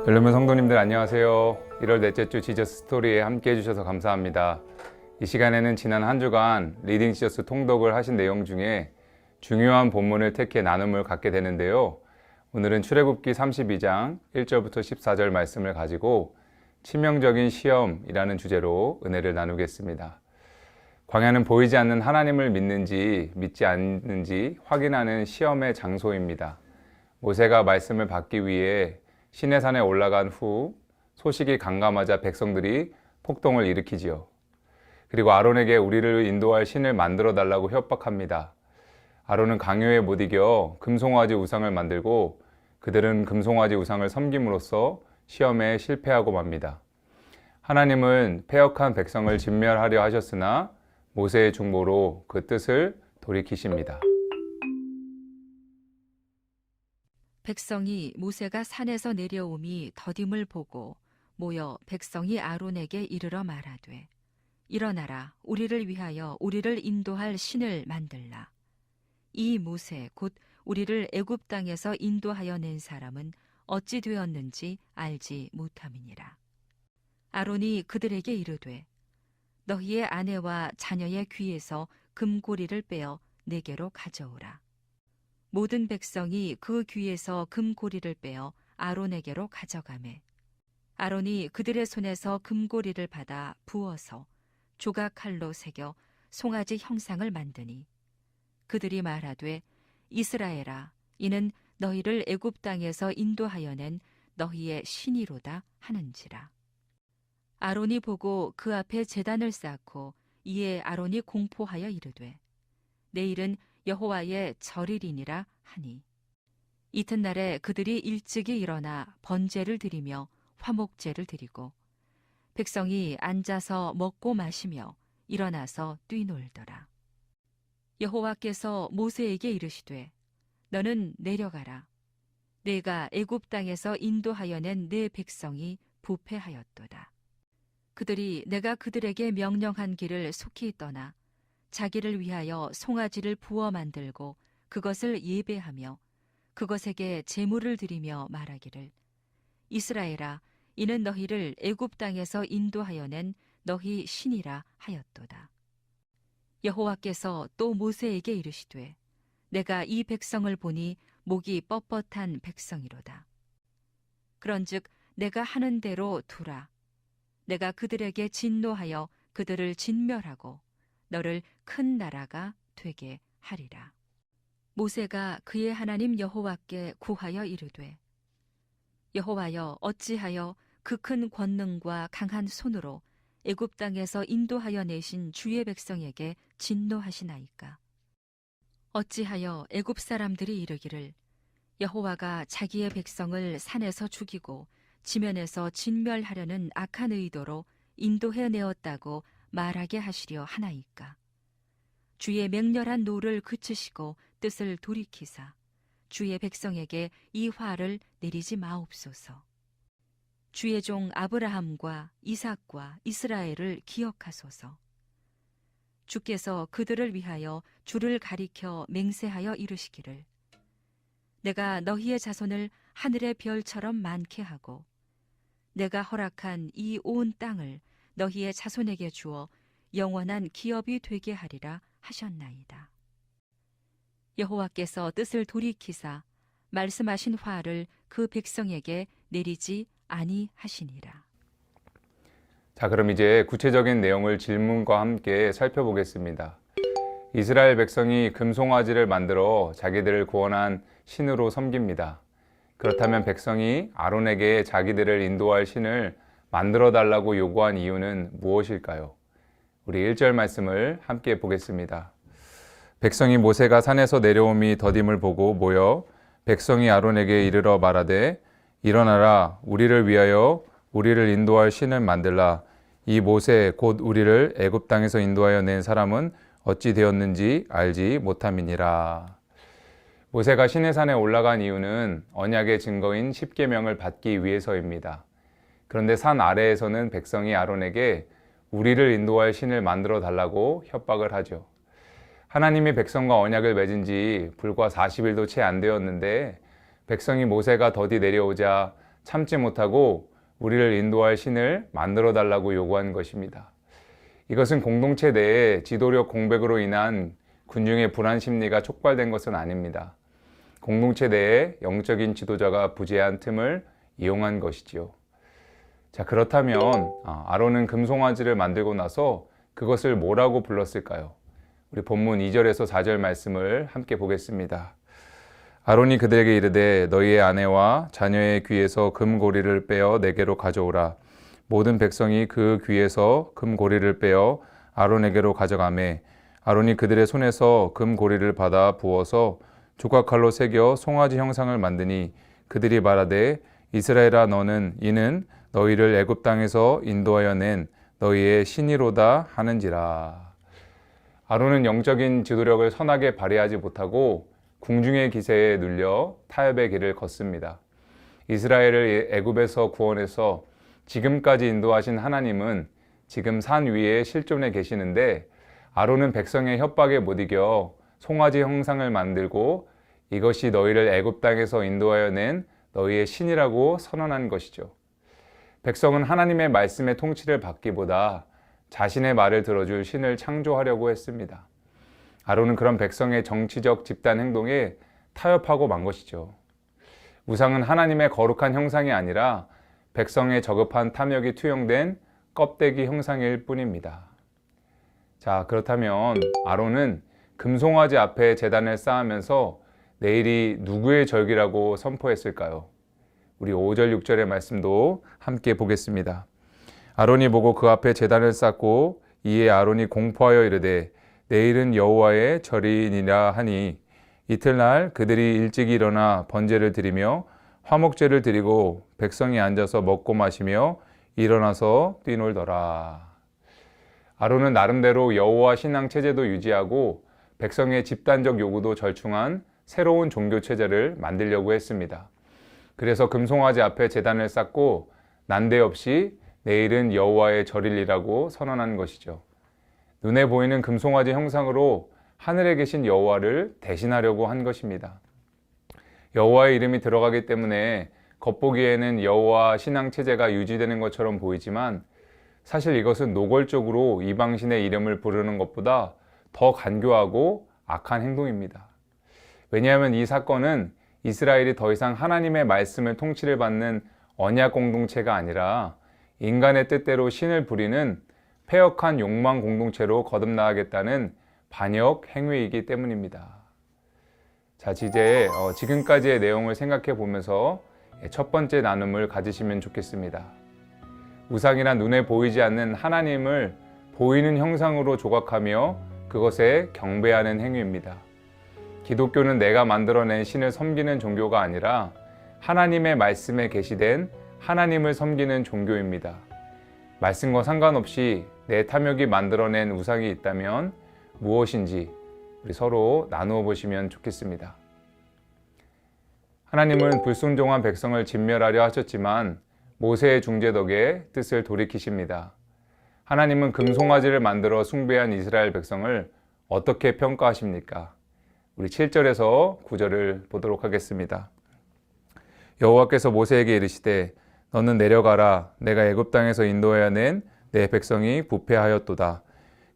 벨루문 성도님들 안녕하세요. 1월 넷째 주 지저스 스토리에 함께 해주셔서 감사합니다. 이 시간에는 지난 한 주간 리딩 지저스 통독을 하신 내용 중에 중요한 본문을 택해 나눔을 갖게 되는데요. 오늘은 출애굽기 32장 1절부터 14절 말씀을 가지고 치명적인 시험이라는 주제로 은혜를 나누겠습니다. 광야는 보이지 않는 하나님을 믿는지 믿지 않는지 확인하는 시험의 장소입니다. 모세가 말씀을 받기 위해 시내산에 올라간 후 소식이 강감하자 백성들이 폭동을 일으키지요. 그리고 아론에게 우리를 인도할 신을 만들어 달라고 협박합니다. 아론은 강요에 못 이겨 금송아지 우상을 만들고 그들은 금송아지 우상을 섬김으로써 시험에 실패하고 맙니다. 하나님은 패역한 백성을 진멸하려 하셨으나 모세의 중보로 그 뜻을 돌이키십니다. 백성이 모세가 산에서 내려옴이 더딤을 보고 모여 백성이 아론에게 이르러 말하되 일어나라 우리를 위하여 우리를 인도할 신을 만들라. 이 모세 곧 우리를 애굽 땅에서 인도하여 낸 사람은 어찌 되었는지 알지 못함이니라. 아론이 그들에게 이르되 너희의 아내와 자녀의 귀에서 금고리를 빼어 내게로 가져오라. 모든 백성이 그 귀에서 금고리를 빼어 아론에게로 가져가매 아론이 그들의 손에서 금고리를 받아 부어서 조각칼로 새겨 송아지 형상을 만드니 그들이 말하되 이스라엘아 이는 너희를 애굽 땅에서 인도하여 낸 너희의 신이로다 하는지라. 아론이 보고 그 앞에 제단을 쌓고 이에 아론이 공포하여 이르되 내일은 여호와의 절일이니라 하니 이튿날에 그들이 일찍이 일어나 번제를 드리며 화목제를 드리고 백성이 앉아서 먹고 마시며 일어나서 뛰놀더라. 여호와께서 모세에게 이르시되 너는 내려가라. 내가 애굽 땅에서 인도하여 낸 내 백성이 부패하였도다. 그들이 내가 그들에게 명령한 길을 속히 떠나 자기를 위하여 송아지를 부어 만들고 그것을 예배하며 그것에게 제물을 드리며 말하기를 이스라엘아 이는 너희를 애굽 땅에서 인도하여 낸 너희 신이라 하였도다. 여호와께서 또 모세에게 이르시되 내가 이 백성을 보니 목이 뻣뻣한 백성이로다. 그런즉 내가 하는 대로 두라. 내가 그들에게 진노하여 그들을 진멸하고 너를 큰 나라가 되게 하리라. 모세가 그의 하나님 여호와께 구하여 이르되 여호와여 어찌하여 그 큰 권능과 강한 손으로 애굽 땅에서 인도하여 내신 주의 백성에게 진노하시나이까. 어찌하여 애굽 사람들이 이르기를 여호와가 자기의 백성을 산에서 죽이고 지면에서 진멸하려는 악한 의도로 인도해 내었다고 말하게 하시려 하나이까. 주의 맹렬한 노를 그치시고 뜻을 돌이키사 주의 백성에게 이 화를 내리지 마옵소서. 주의 종 아브라함과 이삭과 이스라엘을 기억하소서. 주께서 그들을 위하여 주를 가리켜 맹세하여 이르시기를 내가 너희의 자손을 하늘의 별처럼 많게 하고 내가 허락한 이 온 땅을 너희의 자손에게 주어 영원한 기업이 되게 하리라 하셨나이다. 여호와께서 뜻을 돌이키사 말씀하신 화를 그 백성에게 내리지 아니하시니라. 자, 그럼 이제 구체적인 내용을 질문과 함께 살펴보겠습니다. 이스라엘 백성이 금송아지를 만들어 자기들을 구원한 신으로 섬깁니다. 그렇다면 백성이 아론에게 자기들을 인도할 신을 만들어 달라고 요구한 이유는 무엇일까요? 우리 1절 말씀을 함께 보겠습니다. 백성이 모세가 산에서 내려옴이 더딤을 보고 모여 백성이 아론에게 이르러 말하되 일어나라 우리를 위하여 우리를 인도할 신을 만들라. 이 모세 곧 우리를 애굽 땅에서 인도하여 낸 사람은 어찌 되었는지 알지 못함이니라. 모세가 시내산에 올라간 이유는 언약의 증거인 십계명을 받기 위해서입니다. 그런데 산 아래에서는 백성이 아론에게 우리를 인도할 신을 만들어 달라고 협박을 하죠. 하나님이 백성과 언약을 맺은 지 불과 40일도 채 안 되었는데 백성이 모세가 더디 내려오자 참지 못하고 우리를 인도할 신을 만들어 달라고 요구한 것입니다. 이것은 공동체 내에 지도력 공백으로 인한 군중의 불안 심리가 촉발된 것은 아닙니다. 공동체 내에 영적인 지도자가 부재한 틈을 이용한 것이지요. 자, 그렇다면 아론은 금송아지를 만들고 나서 그것을 뭐라고 불렀을까요? 우리 본문 2절에서 4절 말씀을 함께 보겠습니다. 아론이 그들에게 이르되 너희의 아내와 자녀의 귀에서 금고리를 빼어 내게로 가져오라. 모든 백성이 그 귀에서 금고리를 빼어 아론에게로 가져가매 아론이 그들의 손에서 금고리를 받아 부어서 조각칼로 새겨 송아지 형상을 만드니 그들이 말하되 이스라엘아 너는 이는 너희를 애굽 땅에서 인도하여 낸 너희의 신이로다 하는지라. 아론은 영적인 지도력을 선하게 발휘하지 못하고 궁중의 기세에 눌려 타협의 길을 걷습니다. 이스라엘을 애굽에서 구원해서 지금까지 인도하신 하나님은 지금 산 위에 실존해 계시는데 아론은 백성의 협박에 못 이겨 송아지 형상을 만들고 이것이 너희를 애굽 땅에서 인도하여 낸 너희의 신이라고 선언한 것이죠. 백성은 하나님의 말씀의 통치를 받기보다 자신의 말을 들어줄 신을 창조하려고 했습니다. 아론은 그런 백성의 정치적 집단 행동에 타협하고 만 것이죠. 우상은 하나님의 거룩한 형상이 아니라 백성의 저급한 탐욕이 투영된 껍데기 형상일 뿐입니다. 자, 그렇다면 아론은 금송아지 앞에 제단을 쌓으면서 내일이 누구의 절기라고 선포했을까요? 우리 5절 6절의 말씀도 함께 보겠습니다. 아론이 보고 그 앞에 제단을 쌓고 이에 아론이 공포하여 이르되 내일은 여호와의 절이니라 하니 이틀날 그들이 일찍 일어나 번제를 드리며 화목제를 드리고 백성이 앉아서 먹고 마시며 일어나서 뛰놀더라. 아론은 나름대로 여호와 신앙 체제도 유지하고 백성의 집단적 요구도 절충한 새로운 종교 체제를 만들려고 했습니다. 그래서 금송아지 앞에 제단을 쌓고 난데없이 내일은 여호와의 절일이라고 선언한 것이죠. 눈에 보이는 금송아지 형상으로 하늘에 계신 여호와를 대신하려고 한 것입니다. 여호와의 이름이 들어가기 때문에 겉보기에는 여호와 신앙 체제가 유지되는 것처럼 보이지만 사실 이것은 노골적으로 이방신의 이름을 부르는 것보다 더 간교하고 악한 행동입니다. 왜냐하면 이 사건은 이스라엘이 더 이상 하나님의 말씀을 통치를 받는 언약 공동체가 아니라 인간의 뜻대로 신을 부리는 패역한 욕망 공동체로 거듭나가겠다는 반역 행위이기 때문입니다. 자, 이제 지금까지의 내용을 생각해 보면서 첫 번째 나눔을 가지시면 좋겠습니다. 우상이란 눈에 보이지 않는 하나님을 보이는 형상으로 조각하며 그것에 경배하는 행위입니다. 기독교는 내가 만들어낸 신을 섬기는 종교가 아니라 하나님의 말씀에 계시된 하나님을 섬기는 종교입니다. 말씀과 상관없이 내 탐욕이 만들어낸 우상이 있다면 무엇인지 우리 서로 나누어 보시면 좋겠습니다. 하나님은 불순종한 백성을 진멸하려 하셨지만 모세의 중재 덕에 뜻을 돌이키십니다. 하나님은 금송아지를 만들어 숭배한 이스라엘 백성을 어떻게 평가하십니까? 우리 7절에서 9절을 보도록 하겠습니다. 여호와께서 모세에게 이르시되 너는 내려가라. 내가 애굽 땅에서 인도하여 낸 내 백성이 부패하였도다.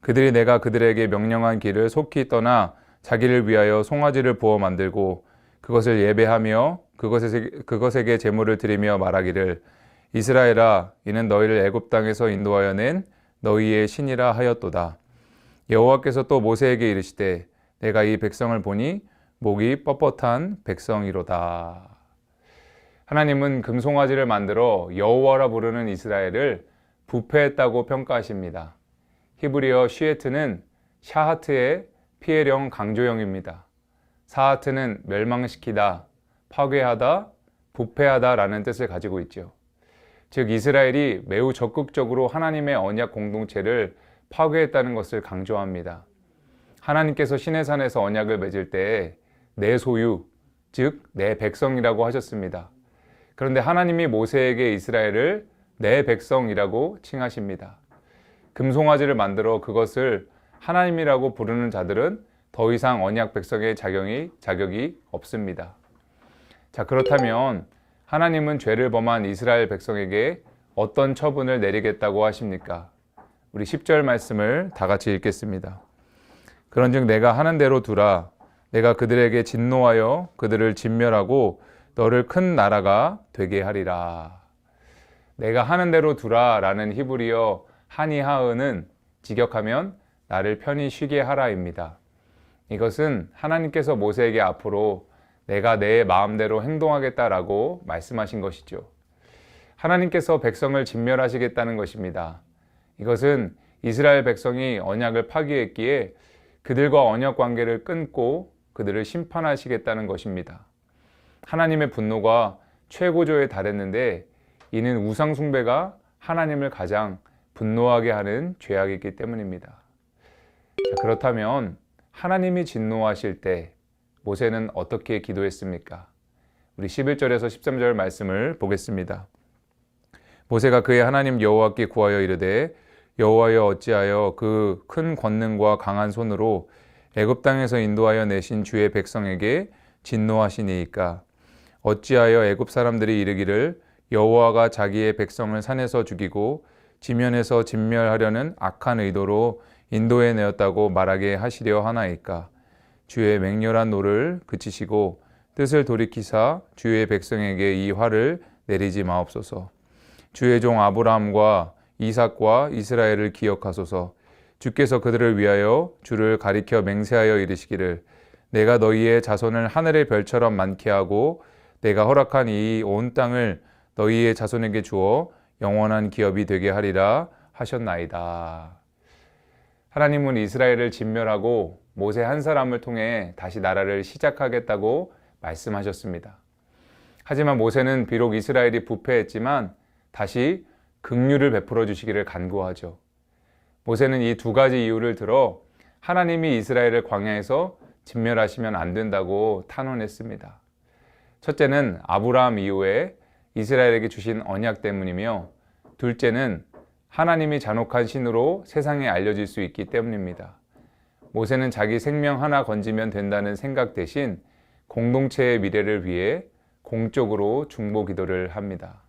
그들이 내가 그들에게 명령한 길을 속히 떠나 자기를 위하여 송아지를 부어 만들고 그것을 예배하며 그것에게 제물을 드리며 말하기를 이스라엘아 이는 너희를 애굽 땅에서 인도하여 낸 너희의 신이라 하였도다. 여호와께서 또 모세에게 이르시되 내가 이 백성을 보니 목이 뻣뻣한 백성이로다. 하나님은 금송아지를 만들어 여호와라 부르는 이스라엘을 부패했다고 평가하십니다. 히브리어 쉬에트는 샤하트의 피해령 강조형입니다. 사하트는 멸망시키다, 파괴하다, 부패하다 라는 뜻을 가지고 있죠. 즉 이스라엘이 매우 적극적으로 하나님의 언약 공동체를 파괴했다는 것을 강조합니다. 하나님께서 시내산에서 언약을 맺을 때 내 소유, 즉 내 백성이라고 하셨습니다. 그런데 하나님이 모세에게 이스라엘을 내 백성이라고 칭하십니다. 금송아지를 만들어 그것을 하나님이라고 부르는 자들은 더 이상 언약 백성의 자격이 없습니다. 자, 그렇다면 하나님은 죄를 범한 이스라엘 백성에게 어떤 처분을 내리겠다고 하십니까? 우리 10절 말씀을 다 같이 읽겠습니다. 그런즉 내가 하는 대로 두라. 내가 그들에게 진노하여 그들을 진멸하고 너를 큰 나라가 되게 하리라. 내가 하는 대로 두라 라는 히브리어 하니하은은 직역하면 나를 편히 쉬게 하라입니다. 이것은 하나님께서 모세에게 앞으로 내가 내 마음대로 행동하겠다라고 말씀하신 것이죠. 하나님께서 백성을 진멸하시겠다는 것입니다. 이것은 이스라엘 백성이 언약을 파기했기에 그들과 언약 관계를 끊고 그들을 심판하시겠다는 것입니다. 하나님의 분노가 최고조에 달했는데 이는 우상 숭배가 하나님을 가장 분노하게 하는 죄악이기 때문입니다. 그렇다면 하나님이 진노하실 때 모세는 어떻게 기도했습니까? 우리 11절에서 13절 말씀을 보겠습니다. 모세가 그의 하나님 여호와께 구하여 이르되 여호와여 어찌하여 그 큰 권능과 강한 손으로 애굽 땅에서 인도하여 내신 주의 백성에게 진노하시니이까? 어찌하여 애굽 사람들이 이르기를 여호와가 자기의 백성을 산에서 죽이고 지면에서 진멸하려는 악한 의도로 인도해 내었다고 말하게 하시려 하나이까? 주의 맹렬한 노를 그치시고 뜻을 돌이키사 주의 백성에게 이 화를 내리지 마옵소서. 주의 종 아브라함과 이삭과 이스라엘을 기억하소서. 주께서 그들을 위하여 주를 가리켜 맹세하여 이르시기를 내가 너희의 자손을 하늘의 별처럼 많게 하고 내가 허락한 이 온 땅을 너희의 자손에게 주어 영원한 기업이 되게 하리라 하셨나이다. 하나님은 이스라엘을 진멸하고 모세 한 사람을 통해 다시 나라를 시작하겠다고 말씀하셨습니다. 하지만 모세는 비록 이스라엘이 부패했지만 다시 긍휼을 베풀어 주시기를 간구하죠. 모세는 이 두 가지 이유를 들어 하나님이 이스라엘을 광야에서 진멸하시면 안 된다고 탄원했습니다. 첫째는 아브라함 이후에 이스라엘에게 주신 언약 때문이며 둘째는 하나님이 잔혹한 신으로 세상에 알려질 수 있기 때문입니다. 모세는 자기 생명 하나 건지면 된다는 생각 대신 공동체의 미래를 위해 공적으로 중보 기도를 합니다.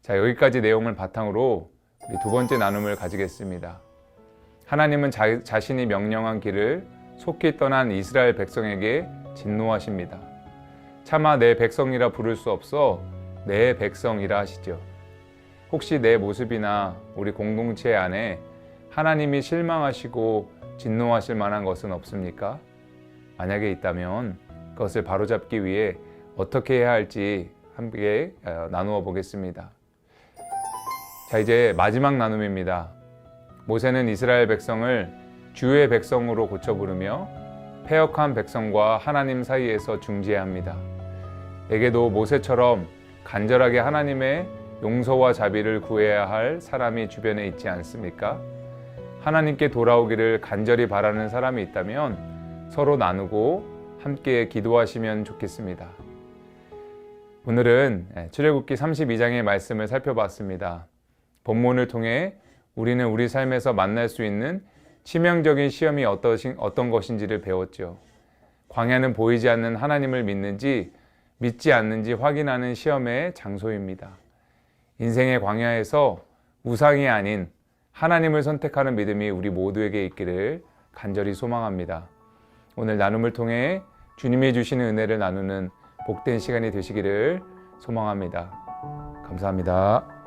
자, 여기까지 내용을 바탕으로 우리 두 번째 나눔을 가지겠습니다. 하나님은 자신이 명령한 길을 속히 떠난 이스라엘 백성에게 진노하십니다. 차마 내 백성이라 부를 수 없어 내 백성이라 하시죠. 혹시 내 모습이나 우리 공동체 안에 하나님이 실망하시고 진노하실 만한 것은 없습니까? 만약에 있다면 그것을 바로잡기 위해 어떻게 해야 할지 함께 나누어 보겠습니다. 자, 이제 마지막 나눔입니다. 모세는 이스라엘 백성을 주의 백성으로 고쳐 부르며 패역한 백성과 하나님 사이에서 중재합니다. 내게도 모세처럼 간절하게 하나님의 용서와 자비를 구해야 할 사람이 주변에 있지 않습니까? 하나님께 돌아오기를 간절히 바라는 사람이 있다면 서로 나누고 함께 기도하시면 좋겠습니다. 오늘은 출애굽기 32장의 말씀을 살펴봤습니다. 본문을 통해 우리는 우리 삶에서 만날 수 있는 치명적인 시험이 어떤 것인지를 배웠죠. 광야는 보이지 않는 하나님을 믿는지 믿지 않는지 확인하는 시험의 장소입니다. 인생의 광야에서 우상이 아닌 하나님을 선택하는 믿음이 우리 모두에게 있기를 간절히 소망합니다. 오늘 나눔을 통해 주님이 주시는 은혜를 나누는 복된 시간이 되시기를 소망합니다. 감사합니다.